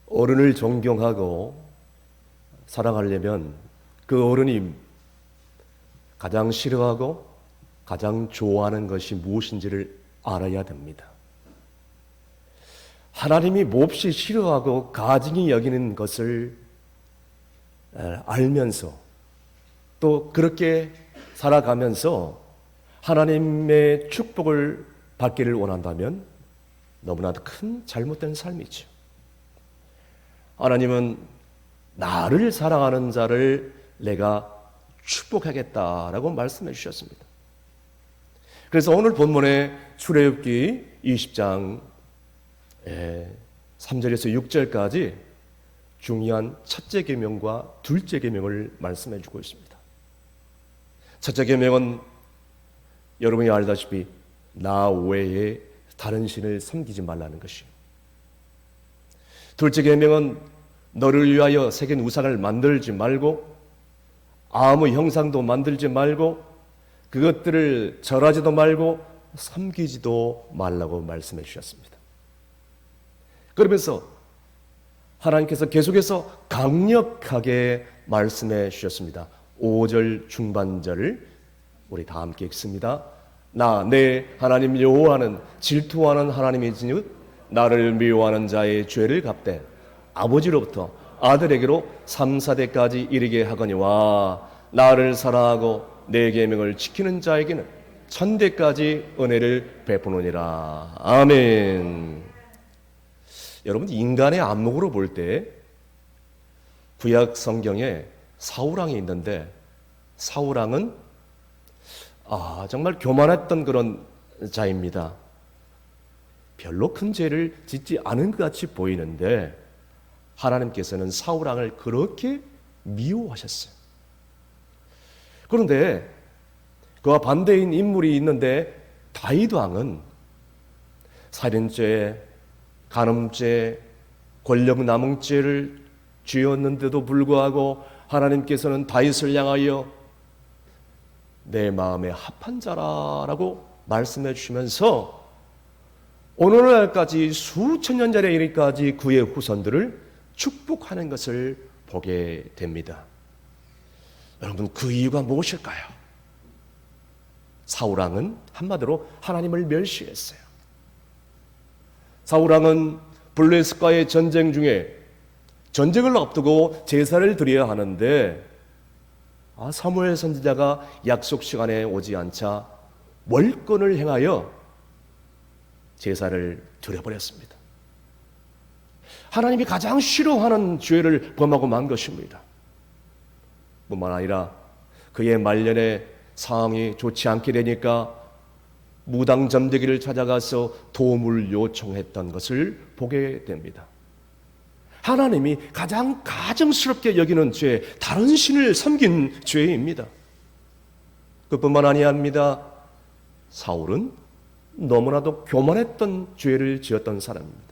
어른을 존경하고 사랑하려면 그 어른이 가장 싫어하고 가장 좋아하는 것이 무엇인지를 알아야 됩니다. 하나님이 몹시 싫어하고 가증히 여기는 것을 알면서 또 그렇게 살아가면서 하나님의 축복을 받기를 원한다면 너무나도 큰 잘못된 삶이죠. 하나님은 나를 사랑하는 자를 내가 축복하겠다라고 말씀해 주셨습니다. 그래서 오늘 본문의 출애굽기 20장 3절에서 6절까지 중요한 첫째 계명과 둘째 계명을 말씀해 주고 있습니다. 첫째 계명은 여러분이 알다시피 나 외에 다른 신을 섬기지 말라는 것이요. 둘째 계명은 너를 위하여 새긴 우상을 만들지 말고 아무 형상도 만들지 말고 그것들을 절하지도 말고 섬기지도 말라고 말씀해 주셨습니다. 그러면서 하나님께서 계속해서 강력하게 말씀해 주셨습니다. 5절 중반절을 우리 다 함께 읽습니다. 나 내 하나님 여호와는 질투하는 하나님이지니 나를 미워하는 자의 죄를 갚되 아버지로부터 아들에게로 3, 4대까지 이르게 하거니와 나를 사랑하고 내 계명을 지키는 자에게는 1000대까지 은혜를 베푸노니라. 아멘. 여러분, 인간의 안목으로 볼 때 구약 성경에 사울왕이 있는데 사울왕은 정말 교만했던 그런 자입니다. 별로 큰 죄를 짓지 않은 것 같이 보이는데 하나님께서는 사울왕을 그렇게 미워하셨어요. 그런데 그와 반대인 인물이 있는데 다윗 왕은 살인죄, 간음죄, 권력남용죄를 지었는데도 불구하고 하나님께서는 다윗을 향하여 내 마음에 합한 자라라고 말씀해 주시면서 오늘날까지 수천 년 전에 이르기까지 그의 후손들을 축복하는 것을 보게 됩니다. 여러분, 그 이유가 무엇일까요? 사울왕은 한마디로 하나님을 멸시했어요. 사울왕은 블레셋과의 전쟁 중에 전쟁을 앞두고 제사를 드려야 하는데 사무엘 선지자가 약속 시간에 오지 않자 월권을 행하여 제사를 드려버렸습니다. 하나님이 가장 싫어하는 죄를 범하고 만 것입니다. 뿐만 아니라 그의 말년에 상황이 좋지 않게 되니까 무당점대기를 찾아가서 도움을 요청했던 것을 보게 됩니다. 하나님이 가장 가증스럽게 여기는 죄, 다른 신을 섬긴 죄입니다. 그뿐만 아니합니다. 사울은 너무나도 교만했던 죄를 지었던 사람입니다.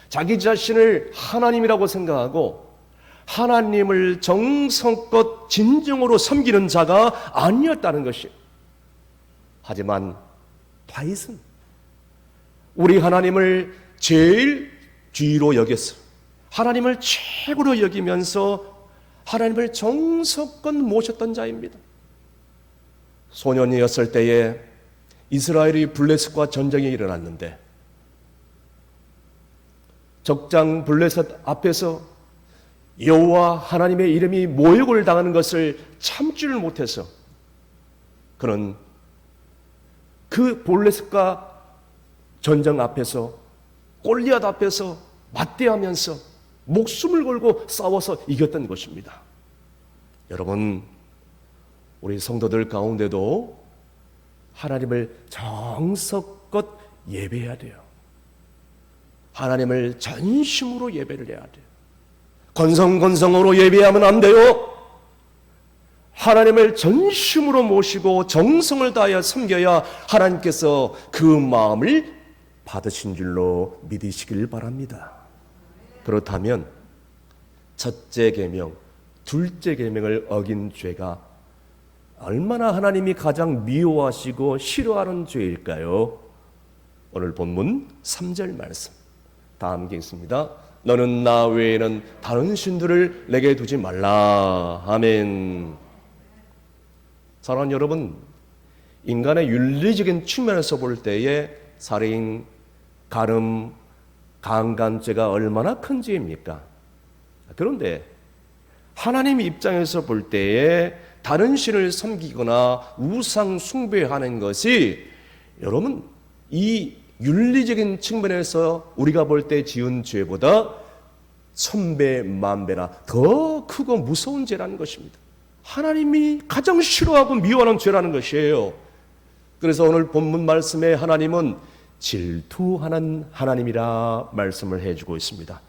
자기 자신을 하나님이라고 생각하고 하나님을 정성껏 진정으로 섬기는 자가 아니었다는 것이에요. 하지만 다윗은 우리 하나님을 제일 귀로 여겼어. 하나님을 최고로 여기면서 하나님을 정성껏 모셨던 자입니다. 소년이었을 때에 이스라엘이 블레셋과 전쟁이 일어났는데 적장 블레셋 앞에서 여호와 하나님의 이름이 모욕을 당하는 것을 참지를 못해서 그는 그 블레셋과 전쟁 앞에서 골리앗 앞에서 맞대하면서 목숨을 걸고 싸워서 이겼던 것입니다. 여러분, 우리 성도들 가운데도 하나님을 정성껏 예배해야 돼요. 하나님을 전심으로 예배를 해야 돼요. 건성건성으로 예배하면 안 돼요. 하나님을 전심으로 모시고 정성을 다하여 섬겨야 하나님께서 그 마음을 받으신 줄로 믿으시길 바랍니다. 그렇다면 첫째 계명, 둘째 계명을 어긴 죄가 얼마나 하나님이 가장 미워하시고 싫어하는 죄일까요? 오늘 본문 3절 말씀 다 함께 읽습니다. 너는 나 외에는 다른 신들을 내게 두지 말라. 아멘. 사랑하는 여러분, 인간의 윤리적인 측면에서 볼 때에 살인, 간음, 강간죄가 얼마나 큰 죄입니까? 그런데 하나님 입장에서 볼 때에 다른 신을 섬기거나 우상 숭배하는 것이 여러분 이 윤리적인 측면에서 우리가 볼 때 지은 죄보다 1000배 만배나 더 크고 무서운 죄라는 것입니다. 하나님이 가장 싫어하고 미워하는 죄라는 것이에요. 그래서 오늘 본문 말씀에 하나님은 질투하는 하나님이라 말씀을 해주고 있습니다.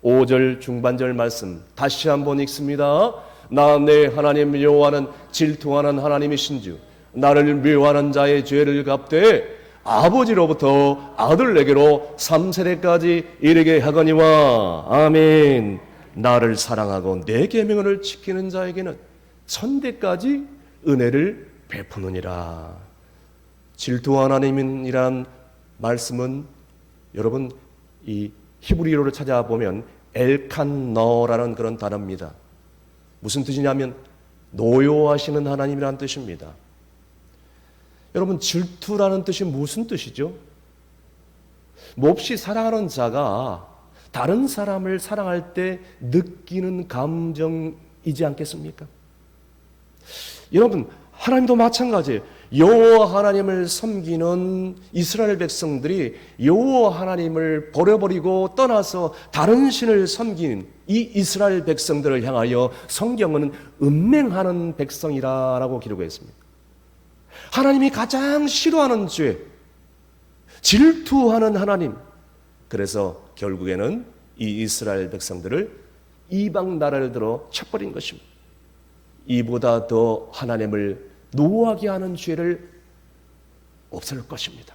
5절 중반절 말씀 다시 한번 읽습니다. 나 내 하나님 여호와는 질투하는 하나님이신즉 나를 미워하는 자의 죄를 갚되 아버지로부터 아들에게로 3세대까지 이르게 하거니와. 아멘. 나를 사랑하고 내 계명을 지키는 자에게는 천대까지 은혜를 베푸느니라. 질투 하나님이란 말씀은 여러분 이 히브리어를 찾아보면 엘칸너라는 그런 단어입니다. 무슨 뜻이냐면 노여하시는 하나님이라는 뜻입니다. 여러분 질투라는 뜻이 무슨 뜻이죠? 몹시 사랑하는 자가 다른 사람을 사랑할 때 느끼는 감정이지 않겠습니까? 여러분 하나님도 마찬가지예요. 여호와 하나님을 섬기는 이스라엘 백성들이 여호와 하나님을 버려버리고 떠나서 다른 신을 섬기는 이 이스라엘 백성들을 향하여 성경은 음맹하는 백성이라고 기록했습니다. 하나님이 가장 싫어하는 죄, 질투하는 하나님. 그래서 결국에는 이 이스라엘 백성들을 이방 나라를 들어 쳐버린 것입니다. 이보다 더 하나님을 노하게 하는 죄를 없앨 것입니다.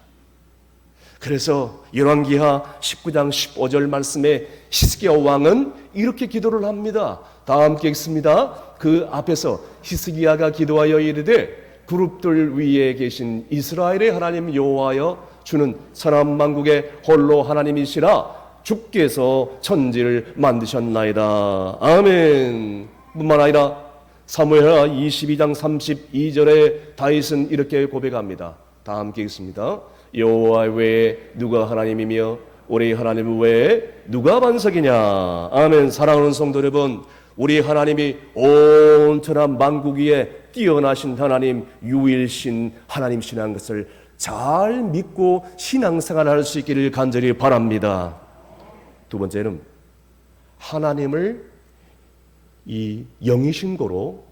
그래서 열왕기하 19장 15절 말씀에 히스기야 왕은 이렇게 기도를 합니다. 다 함께 읽습니다. 그 앞에서 히스기야가 기도하여 이르되 그룹들 위에 계신 이스라엘의 하나님 여호와여 주는 천하 만국의 홀로 하나님이시라. 주께서 천지를 만드셨나이다. 아멘. 뿐만 아니라 사무엘하 22장 32절에 다윗은 이렇게 고백합니다. 다 함께 읽습니다. 여호와 외에 누가 하나님이며 우리 하나님 외에 누가 반석이냐. 아멘. 사랑하는 성도 여러분, 우리 하나님이 온 천하 만국 위에 뛰어나신 하나님, 유일신 하나님이시라는 것을 잘 믿고 신앙생활을 할 수 있기를 간절히 바랍니다. 두 번째는 하나님을 이 영이신 거로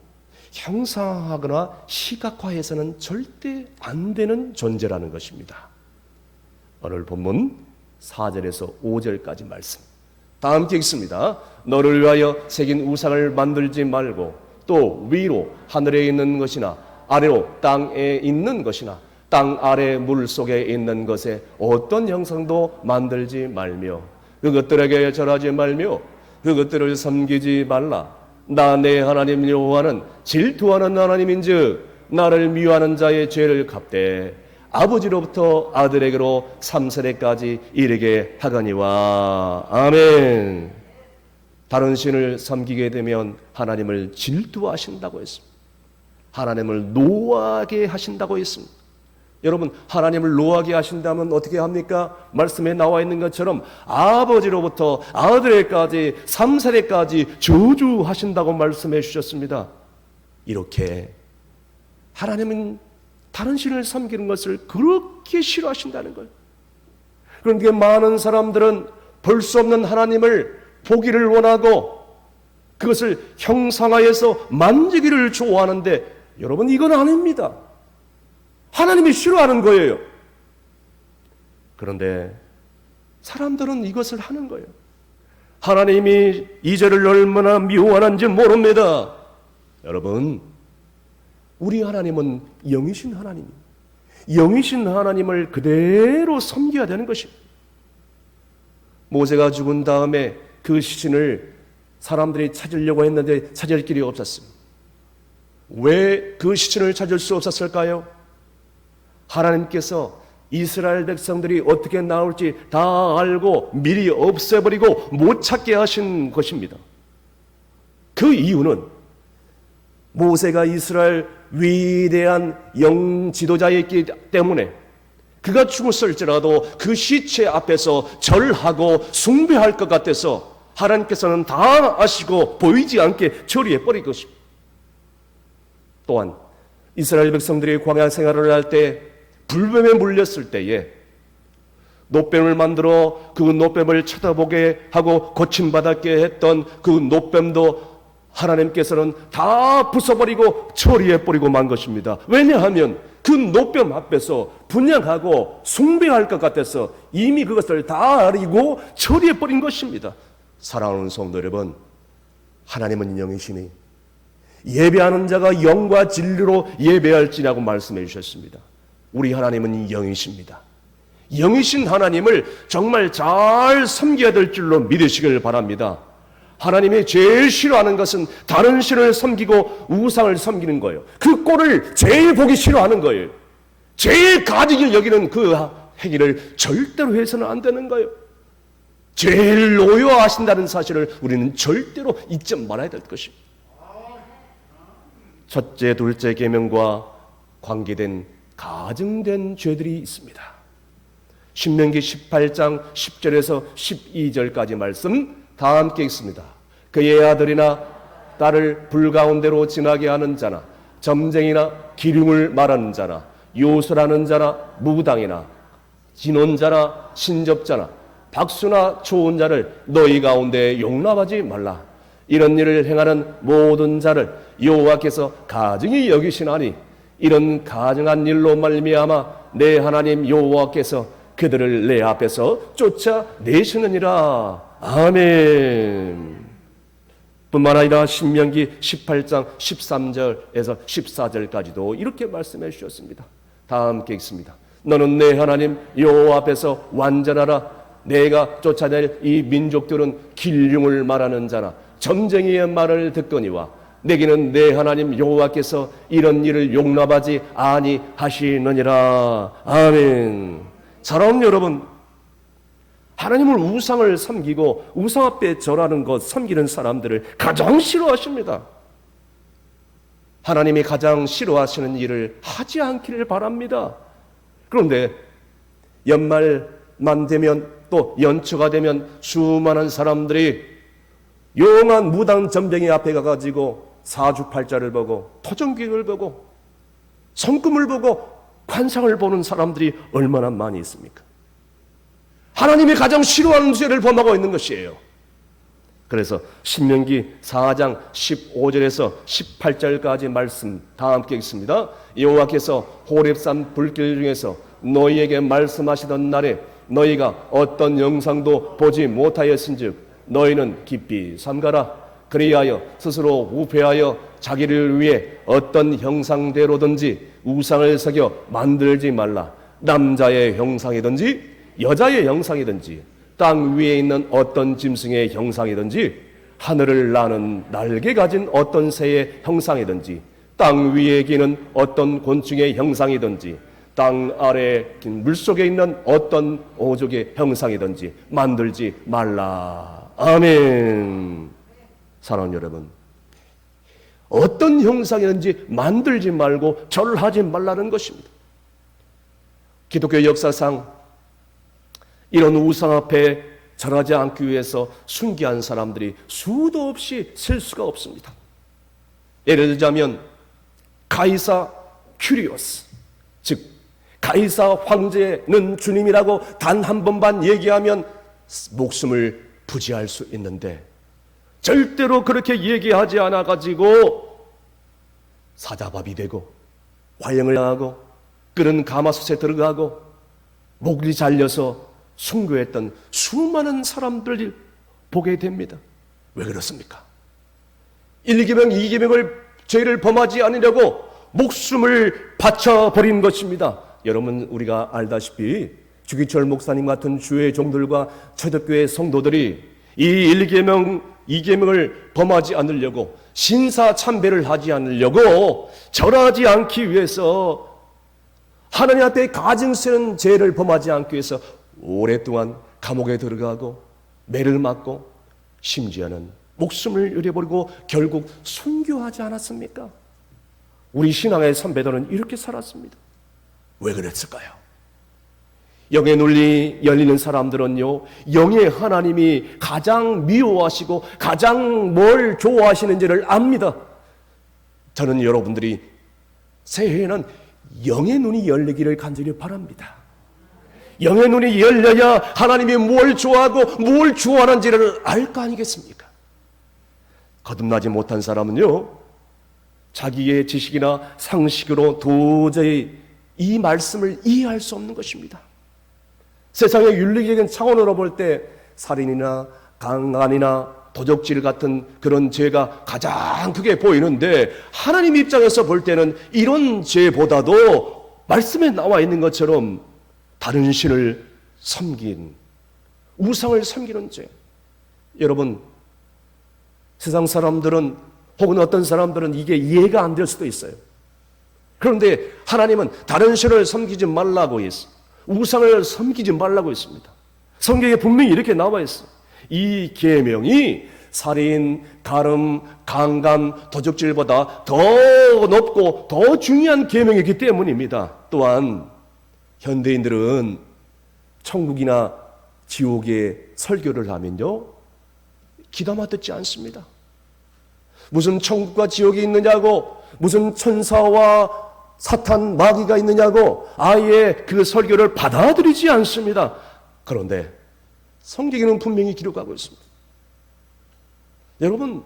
형상화하거나 시각화해서는 절대 안 되는 존재라는 것입니다. 오늘 본문 4절에서 5절까지 말씀 다 함께 읽습니다. 너를 위하여 새긴 우상을 만들지 말고 또 위로 하늘에 있는 것이나 아래로 땅에 있는 것이나 땅 아래 물 속에 있는 것에 어떤 형상도 만들지 말며 그것들에게 절하지 말며 그것들을 섬기지 말라. 나 내 하나님 여호와는 질투하는 하나님인즉 나를 미워하는 자의 죄를 갚되 아버지로부터 아들에게로 3세대까지 이르게 하거니와. 아멘. 다른 신을 섬기게 되면 하나님을 질투하신다고 했습니다. 하나님을 노하게 하신다고 했습니다. 여러분 하나님을 노하게 하신다면 어떻게 합니까? 말씀에 나와 있는 것처럼 아버지로부터 아들에게까지 3세대까지 저주하신다고 말씀해 주셨습니다. 이렇게 하나님은 다른 신을 섬기는 것을 그렇게 싫어하신다는 거예요. 그런데 많은 사람들은 볼 수 없는 하나님을 보기를 원하고 그것을 형상화해서 만지기를 좋아하는데 여러분 이건 아닙니다. 하나님이 싫어하는 거예요. 그런데 사람들은 이것을 하는 거예요. 하나님이 이 죄를 얼마나 미워하는지 모릅니다. 여러분 우리 하나님은 영이신 하나님입니다. 영이신 하나님을 그대로 섬겨야 되는 것입니다. 모세가 죽은 다음에 그 시신을 사람들이 찾으려고 했는데 찾을 길이 없었습니다. 왜 그 시신을 찾을 수 없었을까요? 하나님께서 이스라엘 백성들이 어떻게 나올지 다 알고 미리 없애버리고 못 찾게 하신 것입니다. 그 이유는 모세가 이스라엘 위대한 영 지도자였기 때문에 그가 죽었을지라도 그 시체 앞에서 절하고 숭배할 것 같아서 하나님께서는 다 아시고 보이지 않게 처리해 버린 것입니다. 또한 이스라엘 백성들이 광야 생활을 할 때 불뱀에 물렸을 때에 놋뱀을 만들어 그 놋뱀을 쳐다보게 하고 고침받았게 했던 그 놋뱀도 하나님께서는 다 부숴버리고 처리해버리고 만 것입니다. 왜냐하면 그 놋뱀 앞에서 분양하고 숭배할 것 같아서 이미 그것을 다 알고 처리해버린 것입니다. 사랑하는 성도 여러분, 하나님은 영이시니 예배하는 자가 영과 진리로 예배할지라고 말씀해 주셨습니다. 우리 하나님은 영이십니다. 영이신 하나님을 정말 잘 섬겨야 될 줄로 믿으시길 바랍니다. 하나님이 제일 싫어하는 것은 다른 신을 섬기고 우상을 섬기는 거예요. 그 꼴을 제일 보기 싫어하는 거예요. 제일 가증히 여기는 그 행위를 절대로 해서는 안 되는 거예요. 제일 노여하신다는 사실을 우리는 절대로 잊지 말아야 될 것입니다. 첫째, 둘째 계명과 관계된 가증된 죄들이 있습니다. 신명기 18장 10절에서 12절까지 말씀 다 함께 있습니다. 그의 아들이나 딸을 불 가운데로 지나게 하는 자나 점쟁이나 기륭을 말하는 자나 요술하는 자나 무당이나 진혼자나 신접자나 박수나 초혼자를 너희 가운데 용납하지 말라. 이런 일을 행하는 모든 자를 여호와께서 가증히 여기시나니 이런 가증한 일로 말미암아 내 하나님 여호와께서 그들을 내 앞에서 쫓아내시느니라. 아멘. 뿐만 아니라 신명기 18장 13절에서 14절까지도 이렇게 말씀해 주셨습니다. 다 함께 읽습니다. 너는 내 하나님 여호와 앞에서 완전하라. 내가 쫓아낼 이 민족들은 길흉을 말하는 자나 점쟁이의 말을 듣거니와 내게는 내 하나님 여호와께서 이런 일을 용납하지 아니하시느니라. 아멘. 사랑하는 여러분, 하나님을 우상을 섬기고 우상 앞에 절하는 것, 섬기는 사람들을 가장 싫어하십니다. 하나님이 가장 싫어하시는 일을 하지 않기를 바랍니다. 그런데 연말만 되면 또 연초가 되면 수많은 사람들이 용한 무당 점쟁이 앞에 가가지고 사주팔자를 보고 토종기를 보고 성금을 보고 관상을 보는 사람들이 얼마나 많이 있습니까? 하나님이 가장 싫어하는 죄를 범하고 있는 것이에요. 그래서 신명기 4장 15절에서 18절까지 말씀 다 함께 읽습니다. 여호와께서 호렙산 불길 중에서 너희에게 말씀하시던 날에 너희가 어떤 영상도 보지 못하였은즉 너희는 깊이 삼가라. 그리하여 스스로 우패하여 자기를 위해 어떤 형상대로든지 우상을 새겨 만들지 말라. 남자의 형상이든지 여자의 형상이든지 땅 위에 있는 어떤 짐승의 형상이든지 하늘을 나는 날개 가진 어떤 새의 형상이든지 땅 위에 기는 어떤 곤충의 형상이든지 땅 아래 물속에 있는 어떤 오족의 형상이든지 만들지 말라. 아멘. 사랑하는 여러분, 어떤 형상이든지 만들지 말고 절하지 말라는 것입니다. 기독교 역사상 이런 우상 앞에 절하지 않기 위해서 순교한 사람들이 수도 없이 셀 수가 없습니다. 예를 들자면 가이사 큐리오스, 즉 가이사 황제는 주님이라고 단 한 번만 얘기하면 목숨을 부지할 수 있는데 절대로 그렇게 얘기하지 않아가지고 사자밥이 되고 화형을 당하고 끓은 가마솥에 들어가고 목이 잘려서 순교했던 수많은 사람들을 보게 됩니다. 왜 그렇습니까? 1계명, 2계명을 죄를 범하지 않으려고 목숨을 바쳐버린 것입니다. 여러분, 우리가 알다시피 주기철 목사님 같은 주의 종들과 초대교회 성도들이 이 1계명, 2계명을 범하지 않으려고 신사참배를 하지 않으려고 절하지 않기 위해서 하나님 앞에 가증스러운 죄를 범하지 않기 위해서 오랫동안 감옥에 들어가고 매를 맞고 심지어는 목숨을 잃어버리고 결국 순교하지 않았습니까? 우리 신앙의 선배들은 이렇게 살았습니다. 왜 그랬을까요? 영의 논리 열리는 사람들은요, 영의 하나님이 가장 미워하시고 가장 뭘 좋아하시는지를 압니다. 저는 여러분들이 새해에는 영의 눈이 열리기를 간절히 바랍니다. 영의 눈이 열려야 하나님이 뭘 좋아하고 뭘 좋아하는지를 알 거 아니겠습니까? 거듭나지 못한 사람은요, 자기의 지식이나 상식으로 도저히 이 말씀을 이해할 수 없는 것입니다. 세상의 윤리적인 차원으로 볼 때 살인이나 강간이나 도적질 같은 그런 죄가 가장 크게 보이는데, 하나님 입장에서 볼 때는 이런 죄보다도 말씀에 나와 있는 것처럼 다른 신을 섬긴, 우상을 섬기는 죄. 여러분, 세상 사람들은 혹은 어떤 사람들은 이게 이해가 안 될 수도 있어요. 그런데 하나님은 다른 신을 섬기지 말라고 했어요. 우상을 섬기지 말라고 했습니다. 성경에 분명히 이렇게 나와 있어요. 이 계명이 살인, 가름, 강간, 도적질보다 더 높고 더 중요한 계명이기 때문입니다. 또한 현대인들은 천국이나 지옥의 설교를 하면요, 귀담아 듣지 않습니다. 무슨 천국과 지옥이 있느냐고, 무슨 천사와 사탄, 마귀가 있느냐고 아예 그 설교를 받아들이지 않습니다. 그런데 성경에는 분명히 기록하고 있습니다. 여러분,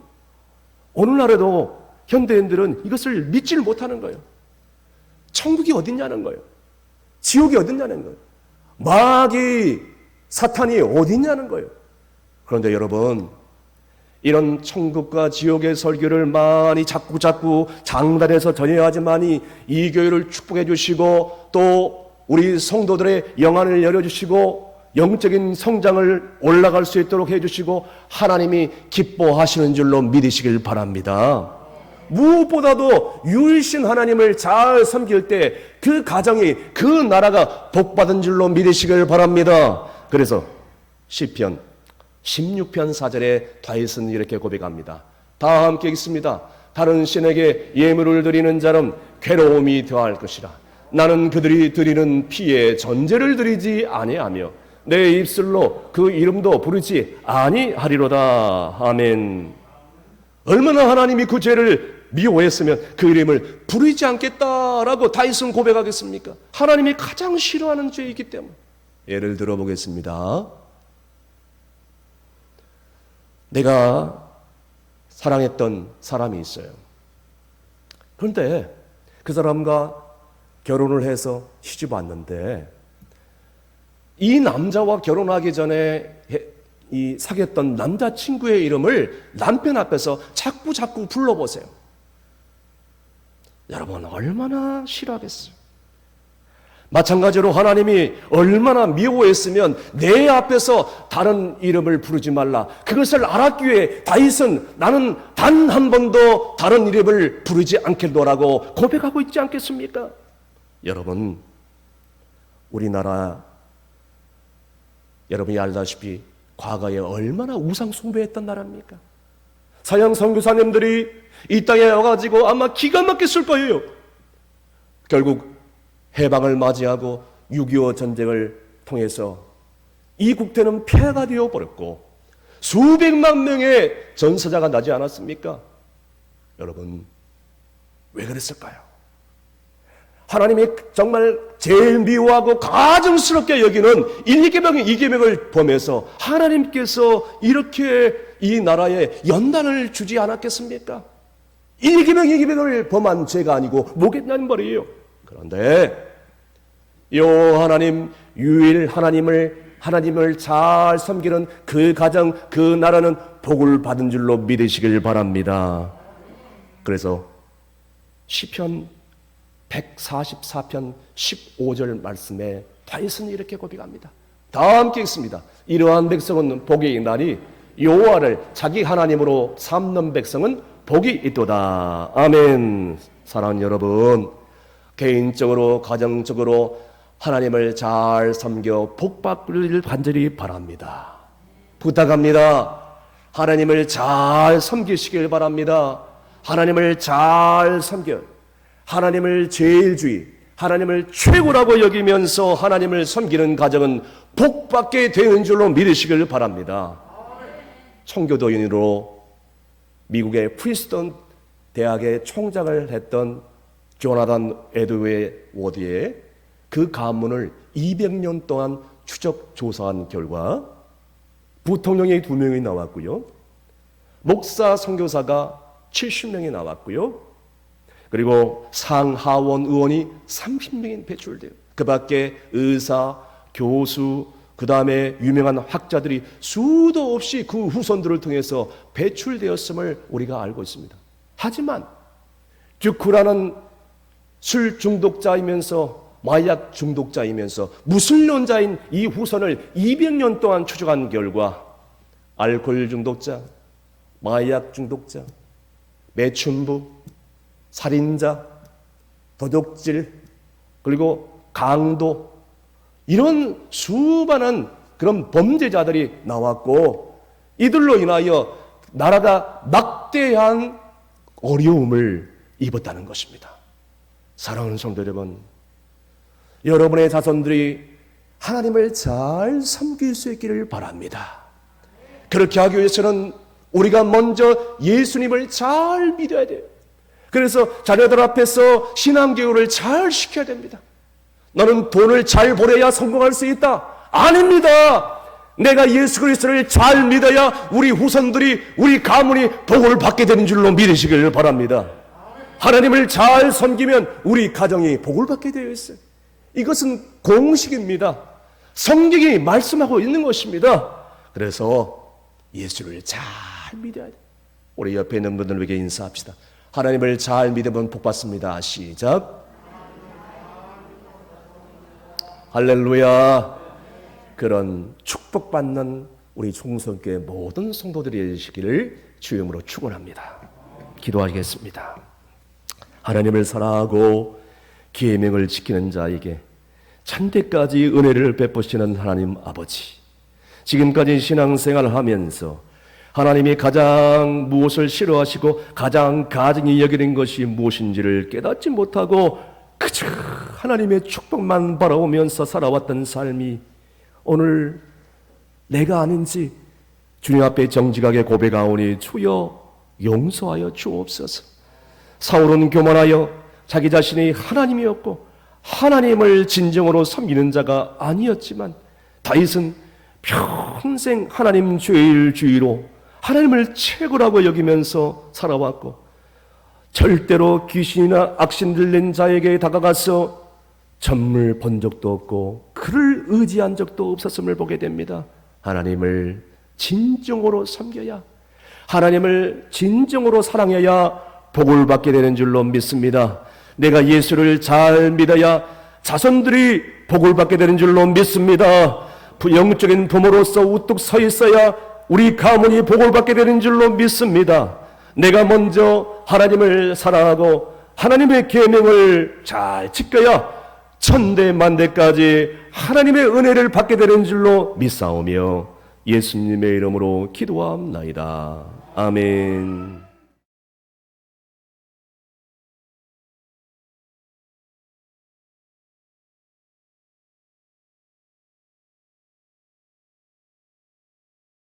오늘날에도 현대인들은 이것을 믿지를 못하는 거예요. 천국이 어딨냐는 거예요. 지옥이 어딨냐는 거예요. 마귀, 사탄이 어딨냐는 거예요. 그런데 여러분, 이런 천국과 지옥의 설교를 많이 자꾸 장단해서 전해야 하지만이 이 교회를 축복해 주시고 또 우리 성도들의 영안을 열어주시고 영적인 성장을 올라갈 수 있도록 해주시고 하나님이 기뻐하시는 줄로 믿으시길 바랍니다. 무엇보다도 유일신 하나님을 잘 섬길 때 그 가정이, 그 나라가 복받은 줄로 믿으시길 바랍니다. 그래서 시편 16편 4절에 다윗은 이렇게 고백합니다. 다 함께 읽습니다. 다른 신에게 예물을 드리는 자는 괴로움이 더할 것이라. 나는 그들이 드리는 피에 전제를 드리지 아니하며 내 입술로 그 이름도 부르지 아니하리로다. 아멘. 얼마나 하나님이 그 죄를 미워했으면 그 이름을 부르지 않겠다라고 다윗은 고백하겠습니까? 하나님이 가장 싫어하는 죄이기 때문에. 예를 들어 보겠습니다. 내가 사랑했던 사람이 있어요. 그런데 그 사람과 결혼을 해서 시집 왔는데 이 남자와 결혼하기 전에 이 사귀었던 남자친구의 이름을 남편 앞에서 자꾸 불러보세요. 여러분, 얼마나 싫어하겠어요. 마찬가지로 하나님이 얼마나 미워했으면 내 앞에서 다른 이름을 부르지 말라. 그것을 알았기 위해 다윗은 나는 단 한 번도 다른 이름을 부르지 않겠노라고 고백하고 있지 않겠습니까? 여러분, 우리나라 여러분이 알다시피 과거에 얼마나 우상 숭배했던 나라입니까? 서양 선교사님들이 이 땅에 와가지고 아마 기가 막혔을 거예요. 결국 해방을 맞이하고 6.25 전쟁을 통해서 이 국태는 폐허가 되어버렸고 수백만 명의 전사자가 나지 않았습니까? 여러분, 왜 그랬을까요? 하나님이 정말 제일 미워하고 가증스럽게 여기는 1, 2계명, 2계명을 범해서 하나님께서 이렇게 이 나라에 연단을 주지 않았겠습니까? 1, 2계명, 2계명을 범한 죄가 아니고 뭐겠냐는 말이에요. 그런데 요 하나님, 유일 하나님을 잘 섬기는 그 가정, 그 나라는 복을 받은 줄로 믿으시길 바랍니다. 그래서 시편 144편 15절 말씀에 다윗은 이렇게 고백합니다. 다 함께 읽습니다. 이러한 백성은 복이 있나니 여호와를 자기 하나님으로 삼는 백성은 복이 있도다. 아멘. 사랑하는 여러분, 개인적으로 가정적으로 하나님을 잘 섬겨 복받기를 간절히 바랍니다. 부탁합니다. 하나님을 잘 섬기시길 바랍니다. 하나님을 잘 섬겨 하나님을 제일주의, 하나님을 최고라고 여기면서 하나님을 섬기는 가정은 복받게 되는 줄로 믿으시길 바랍니다. 청교도인으로 미국의 프린스턴 대학의 총장을 했던 조나단 에드워드의 그 가문을 200년 동안 추적 조사한 결과 부통령이 2명이 나왔고요. 목사 선교사가 70명이 나왔고요. 그리고 상하원 의원이 30명이 배출돼요. 그 밖에 의사, 교수, 그 다음에 유명한 학자들이 수도 없이 그 후손들을 통해서 배출되었음을 우리가 알고 있습니다. 하지만 듀크라는 술 중독자이면서 마약 중독자이면서 무신론자인 이 후손을 200년 동안 추적한 결과 알코올 중독자, 마약 중독자, 매춘부, 살인자, 도둑질, 그리고 강도, 이런 수많은 그런 범죄자들이 나왔고 이들로 인하여 나라가 막대한 어려움을 입었다는 것입니다. 사랑하는 성도 여러분, 여러분의 자손들이 하나님을 잘 섬길 수 있기를 바랍니다. 그렇게 하기 위해서는 우리가 먼저 예수님을 잘 믿어야 돼요. 그래서 자녀들 앞에서 신앙교육을 잘 시켜야 됩니다. 너는 돈을 잘 벌어야 성공할 수 있다. 아닙니다. 내가 예수 그리스도를 잘 믿어야 우리 후손들이, 우리 가문이 복을 받게 되는 줄로 믿으시길 바랍니다. 하나님을 잘 섬기면 우리 가정이 복을 받게 되어 있어요. 이것은 공식입니다. 성경이 말씀하고 있는 것입니다. 그래서 예수를 잘 믿어야 돼요. 우리 옆에 있는 분들에게 인사합시다. 하나님을 잘 믿으면 복 받습니다. 시작. 할렐루야. 그런 축복받는 우리 총성교회 모든 성도들이 되시기를 주의 이름으로 축원합니다. 기도하겠습니다. 하나님을 사랑하고 계명을 지키는 자에게 천대까지 은혜를 베푸시는 하나님 아버지, 지금까지 신앙생활을 하면서 하나님이 가장 무엇을 싫어하시고 가장 가증히 여기는 것이 무엇인지를 깨닫지 못하고 그저 하나님의 축복만 바라보면서 살아왔던 삶이 오늘 내가 아닌지 주님 앞에 정직하게 고백하오니 주여 용서하여 주옵소서. 사울은 교만하여 자기 자신이 하나님이었고 하나님을 진정으로 섬기는 자가 아니었지만 다윗은 평생 하나님 제일주의로 하나님을 최고라고 여기면서 살아왔고 절대로 귀신이나 악신 들린 자에게 다가가서 전물 본 적도 없고 그를 의지한 적도 없었음을 보게 됩니다. 하나님을 진정으로 섬겨야, 하나님을 진정으로 사랑해야 복을 받게 되는 줄로 믿습니다. 내가 예수를 잘 믿어야 자손들이 복을 받게 되는 줄로 믿습니다. 영적인 부모로서 우뚝 서 있어야 우리 가문이 복을 받게 되는 줄로 믿습니다. 내가 먼저 하나님을 사랑하고 하나님의 계명을 잘 지켜야 천대 만대까지 하나님의 은혜를 받게 되는 줄로 믿사오며 예수님의 이름으로 기도합나이다. 아멘.